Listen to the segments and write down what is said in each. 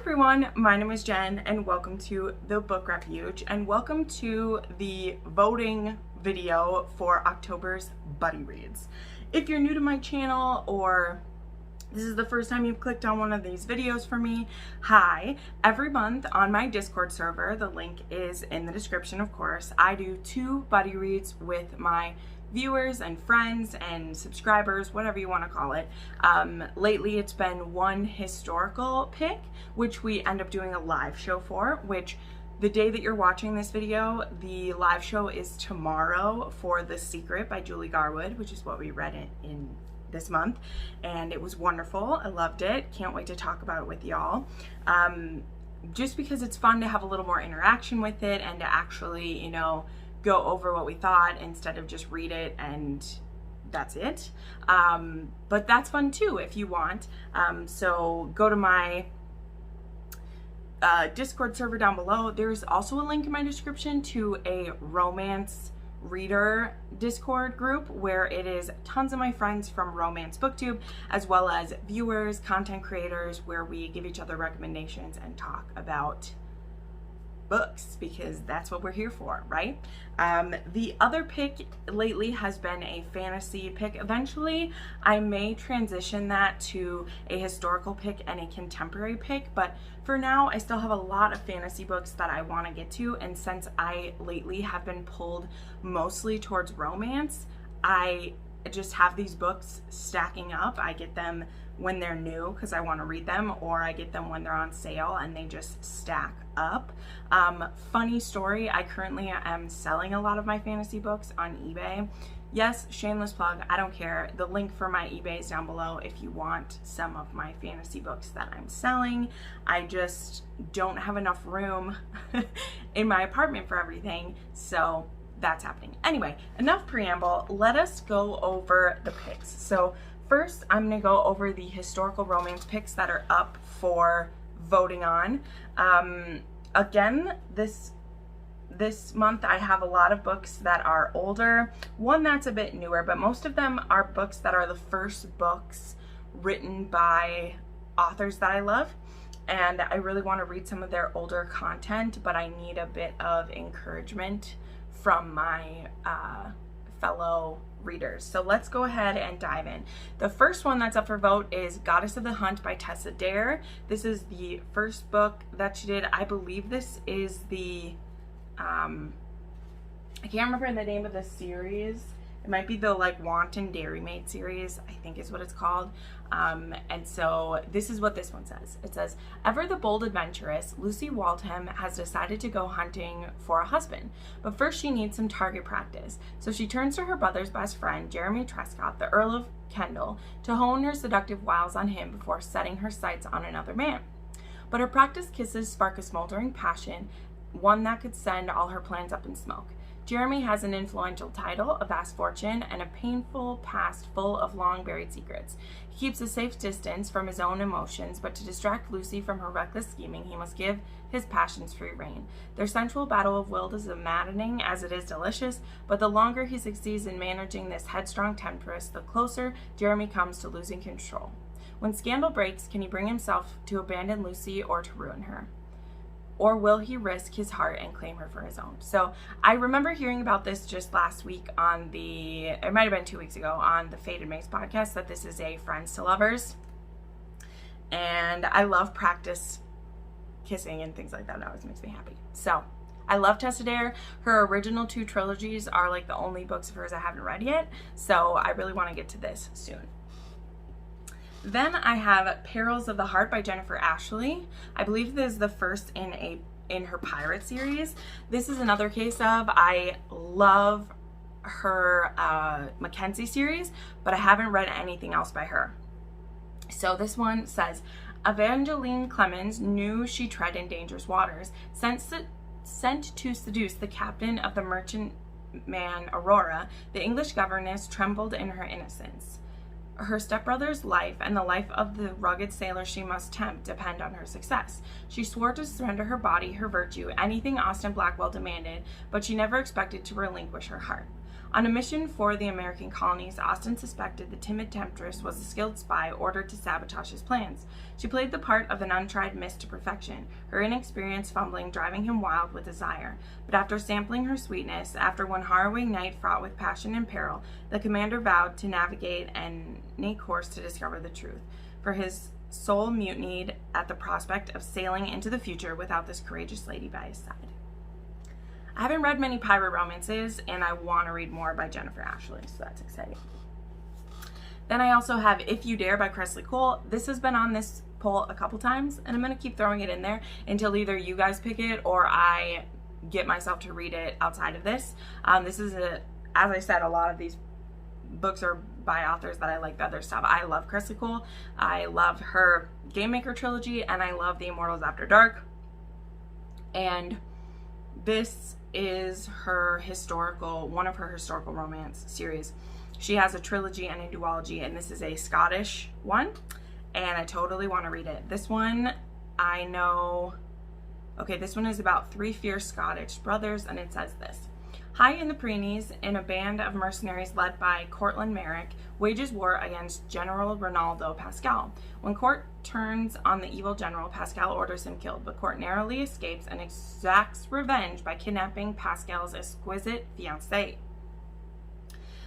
everyone, my name is Jen and welcome to the Book Refuge and welcome to the voting video for October's Buddy Reads. If you're new to my channel or this is the first time you've clicked on one of these videos for me, hi. Every month on my Discord server, the link is in the description of course, I do 2 buddy reads with my viewers and friends and subscribers, whatever you want to call it. Lately it's been one historical pick, which we end up doing a live show for, which the day that you're watching this video, the live show is tomorrow for The Secret by Julie Garwood, which is what we read in this month, and it was wonderful. I loved it. Can't wait to talk about it with y'all. Just because it's fun to have a little more interaction with it and to actually, you know, go over what we thought instead of just read it and that's it. But that's fun too if you want. So go to my Discord server down below. There's also a link in my description to a romance reader Discord group where it is tons of my friends from Romance Booktube as well as viewers, content creators, where we give each other recommendations and talk about books because that's what we're here for, right? The other pick lately has been a fantasy pick. Eventually I may transition that to a historical pick and a contemporary pick, but for now I still have a lot of fantasy books that I want to get to, and since I lately have been pulled mostly towards romance, I just have these books stacking up. I get them when they're new because I want to read them, or I get them when they're on sale and they just stack up. Funny story, I currently am selling a lot of my fantasy books on eBay. Yes, shameless plug, I don't care. The link for my eBay is down below if you want some of my fantasy books that I'm selling. I just don't have enough room in my apartment for everything, so that's happening. Anyway, enough preamble, let us go over the picks. So first, I'm going to go over the historical romance picks that are up for voting on. Again, this month I have a lot of books that are older, one that's a bit newer, but most of them are books that are the first books written by authors that I love. And I really want to read some of their older content, but I need a bit of encouragement from my fellow readers. So let's go ahead and dive in. The first one that's up for vote is Goddess of the Hunt by Tessa Dare. This is the first book that she did. I believe this is the I can't remember the name of the series. It might be the like Wanton Dairy Maid series, I think is what it's called. And so this is what this one says. It says, ever the bold adventuress, Lucy Waldheim has decided to go hunting for a husband. But first she needs some target practice. So she turns to her brother's best friend, Jeremy Trescott, the Earl of Kendall, to hone her seductive wiles on him before setting her sights on another man. But her practiced kisses spark a smoldering passion, one that could send all her plans up in smoke. Jeremy has an influential title, a vast fortune, and a painful past full of long-buried secrets. He keeps a safe distance from his own emotions, but to distract Lucy from her reckless scheming, he must give his passions free rein. Their sensual battle of will is as maddening as it is delicious, but the longer he succeeds in managing this headstrong temptress, the closer Jeremy comes to losing control. When scandal breaks, can he bring himself to abandon Lucy or to ruin her? Or will he risk his heart and claim her for his own? So I remember hearing about this just last week on it might have been 2 weeks ago, on the Fated Maze podcast, that this is a friends to lovers. And I love practice kissing and things like that. It always makes me happy. So I love Tessa Dare. Her original 2 trilogies are like the only books of hers I haven't read yet. So I really want to get to this soon. Then I have Perils of the Heart by Jennifer Ashley. I believe this is the first in her pirate series. This is another case of I love her Mackenzie series, but I haven't read anything else by her. So this one says, Evangeline Clemens knew she tread in dangerous waters, sent to seduce the captain of the merchantman Aurora. The English governess trembled in her innocence. Her stepbrother's life and the life of the rugged sailor she must tempt depend on her success. She swore to surrender her body, her virtue, anything Austen Blackwell demanded, but she never expected to relinquish her heart. On a mission for the American colonies, Austen suspected the timid temptress was a skilled spy ordered to sabotage his plans. She played the part of an untried miss to perfection, her inexperience fumbling driving him wild with desire. But after sampling her sweetness, after one harrowing night fraught with passion and peril, the commander vowed to navigate any course to discover the truth. For his soul mutinied at the prospect of sailing into the future without this courageous lady by his side. I haven't read many pirate romances, and I want to read more by Jennifer Ashley, so that's exciting. Then I also have If You Dare by Kresley Cole. This has been on this poll a couple times, and I'm going to keep throwing it in there until either you guys pick it or I get myself to read it outside of this. This is, as I said, a lot of these books are by authors that I like the other stuff. I love Kresley Cole. I love her Game Maker trilogy, and I love The Immortals After Dark. And this is her one of her historical romance series. She has a trilogy and a duology, and this is a Scottish one, and I totally want to read it. This one, I know, okay, this one is about 3 fierce Scottish brothers, and it says this. High in the Pyrenees, in a band of mercenaries led by Cortland Merrick, wages war against General Rinaldo Pascal. When Court turns on the evil general, Pascal orders him killed, but Court narrowly escapes and exacts revenge by kidnapping Pascal's exquisite fiancée.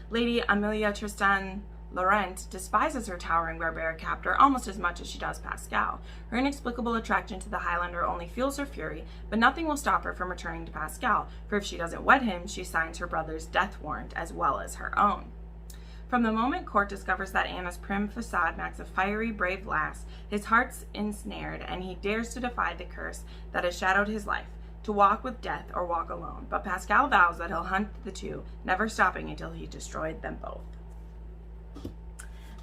Lady Amelia Tristan Laurent despises her towering barbaric captor almost as much as she does Pascal. Her inexplicable attraction to the Highlander only fuels her fury, but nothing will stop her from returning to Pascal, for if she doesn't wed him, she signs her brother's death warrant as well as her own. From the moment Court discovers that Anna's prim facade macks a fiery, brave lass, his heart's ensnared, and he dares to defy the curse that has shadowed his life, to walk with death or walk alone. But Pascal vows that he'll hunt the two, never stopping until he destroyed them both.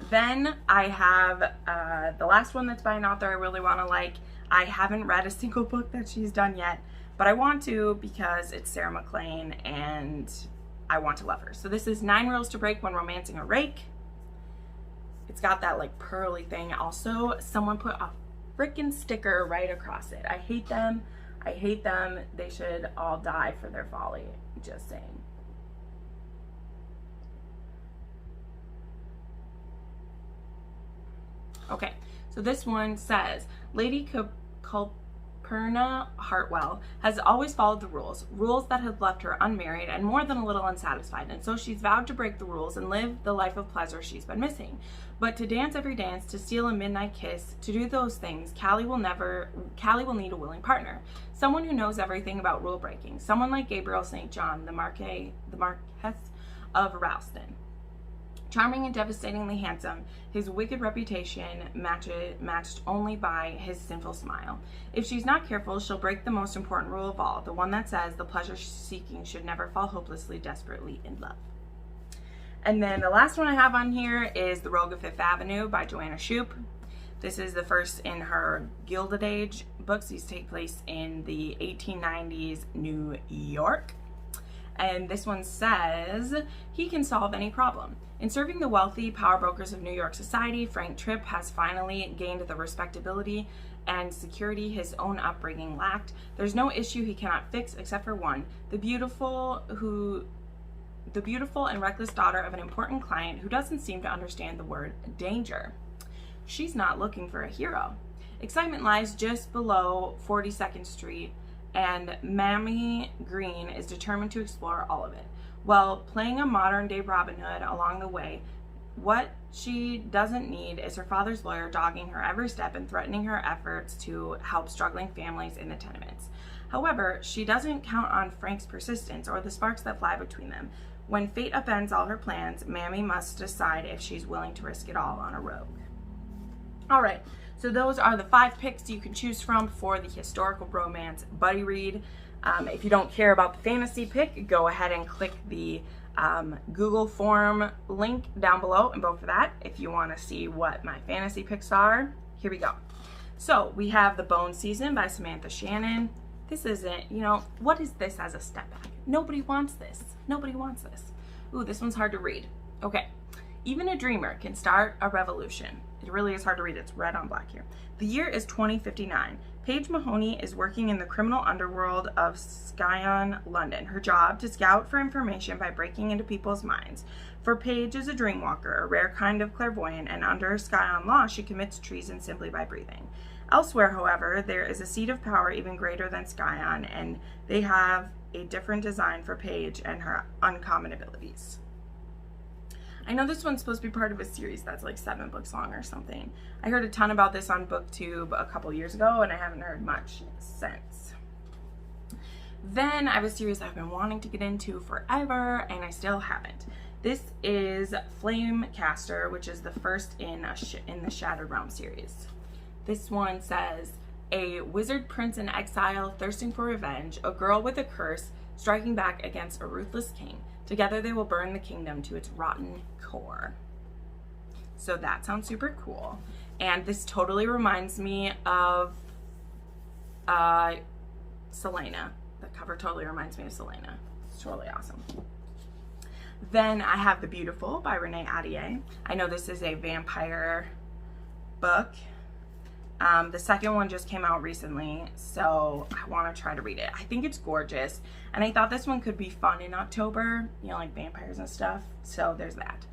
Then I have the last one that's by an author I really want to like. I haven't read a single book that she's done yet, but I want to because it's Sarah MacLean and I want to love her. So this is 9 Rules to Break When Romancing a Rake. It's got that like pearly thing. Also, someone put a freaking sticker right across it. I hate them. I hate them. They should all die for their folly. Just saying. Okay, so this one says, Lady Calpurnia Hartwell has always followed the rules that have left her unmarried and more than a little unsatisfied, and so she's vowed to break the rules and live the life of pleasure she's been missing. But to dance every dance, to steal a midnight kiss, to do those things, Callie will need a willing partner. Someone who knows everything about rule breaking. Someone like Gabriel St. John, the Marquess of Ralston. Charming and devastatingly handsome, his wicked reputation matched only by his sinful smile. If she's not careful, she'll break the most important rule of all, the one that says the pleasure she's seeking should never fall hopelessly, desperately in love. And then the last one I have on here is The Rogue of Fifth Avenue by Joanna Shoup. This is the first in her Gilded Age books. These take place in the 1890s New York. And this one says, he can solve any problem. In serving the wealthy power brokers of New York society, Frank Tripp has finally gained the respectability and security his own upbringing lacked. There's no issue he cannot fix except for one, the beautiful and reckless daughter of an important client who doesn't seem to understand the word danger. She's not looking for a hero. Excitement lies just below 42nd Street, and Mammy Green is determined to explore all of it. While playing a modern-day Robin Hood along the way, what she doesn't need is her father's lawyer dogging her every step and threatening her efforts to help struggling families in the tenements. However, she doesn't count on Frank's persistence or the sparks that fly between them. When fate upends all her plans, Mammy must decide if she's willing to risk it all on a rogue. All right, so those are the 5 picks you can choose from for the historical romance buddy read. If you don't care about the fantasy pick, go ahead and click the Google form link down below and vote for that. If you want to see what my fantasy picks are, here we go. So we have The Bone Season by Samantha Shannon. This isn't, what is this as a step back? Nobody wants this. Nobody wants this. Ooh, this one's hard to read. Okay. Even a dreamer can start a revolution. It really is hard to read. It's red on black here. The year is 2059. Paige Mahoney is working in the criminal underworld of Scion, London. Her job, to scout for information by breaking into people's minds. For Paige is a dreamwalker, a rare kind of clairvoyant, and under Scion law, she commits treason simply by breathing. Elsewhere, however, there is a seat of power even greater than Scion, and they have a different design for Paige and her uncommon abilities. I know this one's supposed to be part of a series that's like 7 books long or something. I heard a ton about this on Booktube a couple years ago, and I haven't heard much since. Then I have a series I've been wanting to get into forever, and I still haven't. This is Flamecaster, which is the first in the Shattered Realm series. This one says, a wizard prince in exile thirsting for revenge, a girl with a curse striking back against a ruthless king. Together they will burn the kingdom to its rotten core. So that sounds super cool. And this totally reminds me of Selena. The cover totally reminds me of Selena. It's totally awesome. Then I have The Beautiful by Renee Ahdieh. I know this is a vampire book. The second one just came out recently, so I want to try to read it. I think it's gorgeous, and I thought this one could be fun in October, you know, like vampires and stuff, so there's that.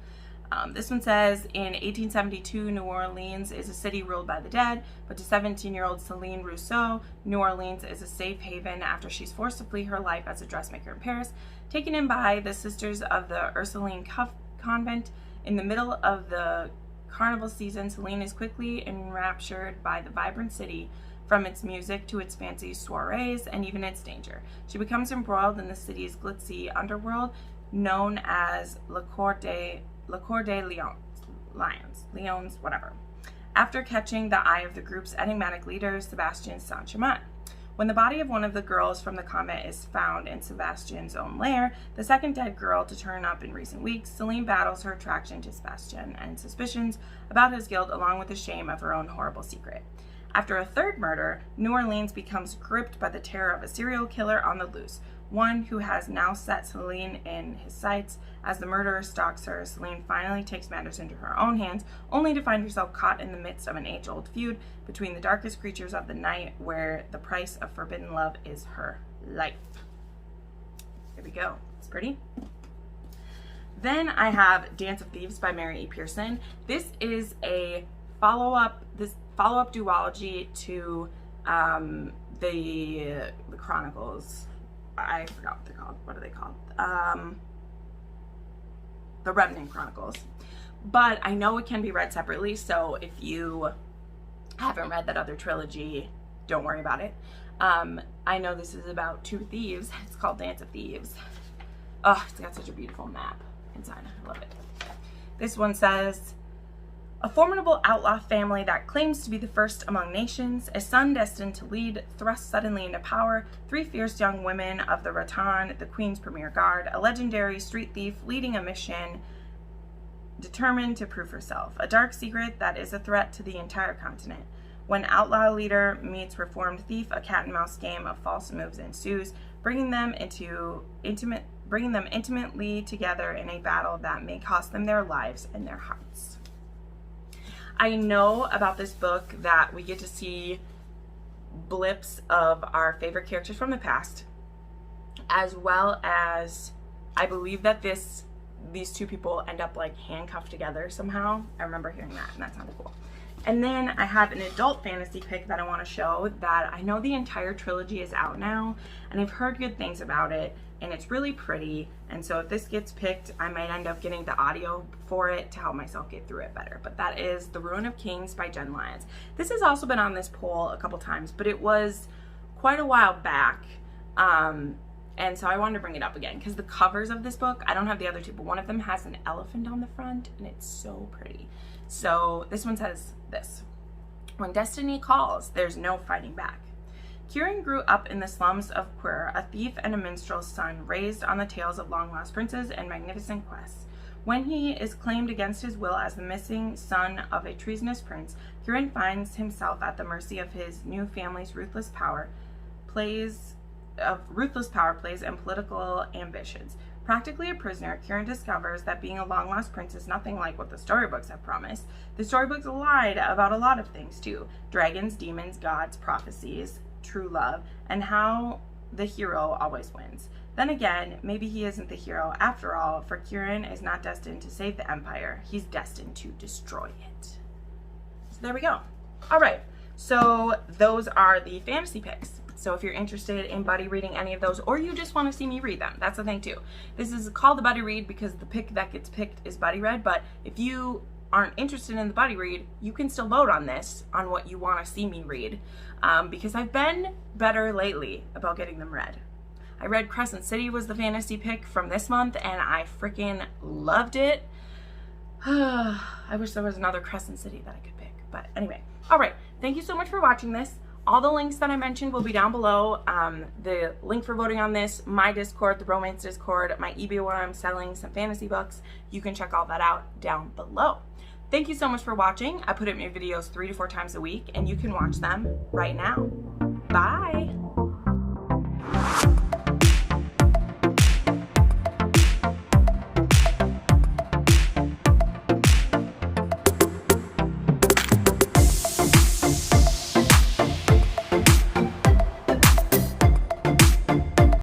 This one says, in 1872, New Orleans is a city ruled by the dead, but to 17-year-old Celine Rousseau, New Orleans is a safe haven after she's forced to flee her life as a dressmaker in Paris. Taken in by the Sisters of the Ursuline Convent in the middle of the carnival season, Celine is quickly enraptured by the vibrant city, from its music to its fancy soirees and even its danger. She becomes embroiled in the city's glitzy underworld, known as Le Cour des Lions, whatever, after catching the eye of the group's enigmatic leader, Sébastien Saint-Germain. When the body of one of the girls from the convent is found in Sebastian's own lair, the second dead girl to turn up in recent weeks, Celine battles her attraction to Sebastian and suspicions about his guilt, along with the shame of her own horrible secret. After a third murder, New Orleans becomes gripped by the terror of a serial killer on the loose, one who has now set Celine in his sights. As the murderer stalks her, Celine finally takes matters into her own hands, only to find herself caught in the midst of an age-old feud between the darkest creatures of the night, where the price of forbidden love is her life. Here we go. It's pretty. Then I have Dance of Thieves by Mary E. Pearson. This is a follow-up duology to the Chronicles. I forgot what they're called. What are they called? The Revenant Chronicles. But I know it can be read separately, so if you haven't read that other trilogy, don't worry about it. I know this is about 2 thieves. It's called Dance of Thieves. Oh, it's got such a beautiful map inside. I love it. This one says, a formidable outlaw family that claims to be the first among nations, a son destined to lead, thrust suddenly into power, 3 fierce young women of the Rattan, the Queen's premier guard, a legendary street thief leading a mission determined to prove herself, a dark secret that is a threat to the entire continent. When outlaw leader meets reformed thief, a cat-and-mouse game of false moves ensues, bringing them intimately together in a battle that may cost them their lives and their hearts. I know about this book that we get to see blips of our favorite characters from the past, as well as I believe that these 2 people end up like handcuffed together somehow. I remember hearing that, and that sounded cool. And then I have an adult fantasy pick that I want to show that I know the entire trilogy is out now, and I've heard good things about it, and it's really pretty. And so if this gets picked, I might end up getting the audio for it to help myself get through it better. But that is The Ruin of Kings by Jenn. This has also been on this poll a couple times, but it was quite a while back. And so I wanted to bring it up again because the covers of this book, I don't have the other 2, but one of them has an elephant on the front, and it's so pretty. So this one says this: when destiny calls, there's no fighting back. Kieran grew up in the slums of Quir, a thief and a minstrel's son, raised on the tales of long-lost princes and magnificent quests. When he is claimed against his will as the missing son of a treasonous prince, Kieran finds himself at the mercy of his new family's ruthless power plays and political ambitions. Practically a prisoner, Kieran discovers that being a long-lost prince is nothing like what the storybooks have promised. The storybooks lied about a lot of things too. Dragons, demons, gods, prophecies, true love, and how the hero always wins. Then again, maybe he isn't the hero after all, for Kieran is not destined to save the Empire. He's destined to destroy it. So there we go. All right, so those are the fantasy picks. So if you're interested in buddy reading any of those, or you just want to see me read them, that's the thing too. This is called the buddy read because the pick that gets picked is buddy read, but if you aren't interested in the buddy read, you can still vote on this, on what you want to see me read, because I've been better lately about getting them read. I read Crescent City was the fantasy pick from this month, and I freaking loved it. I wish there was another Crescent City that I could pick, but anyway. All right, thank you so much for watching this. All the links that I mentioned will be down below. The link for voting on this, my Discord, the romance Discord, my eBay where I'm selling some fantasy books. You can check all that out down below. Thank you so much for watching. I put up new videos 3 to 4 times a week, and you can watch them right now. Bye.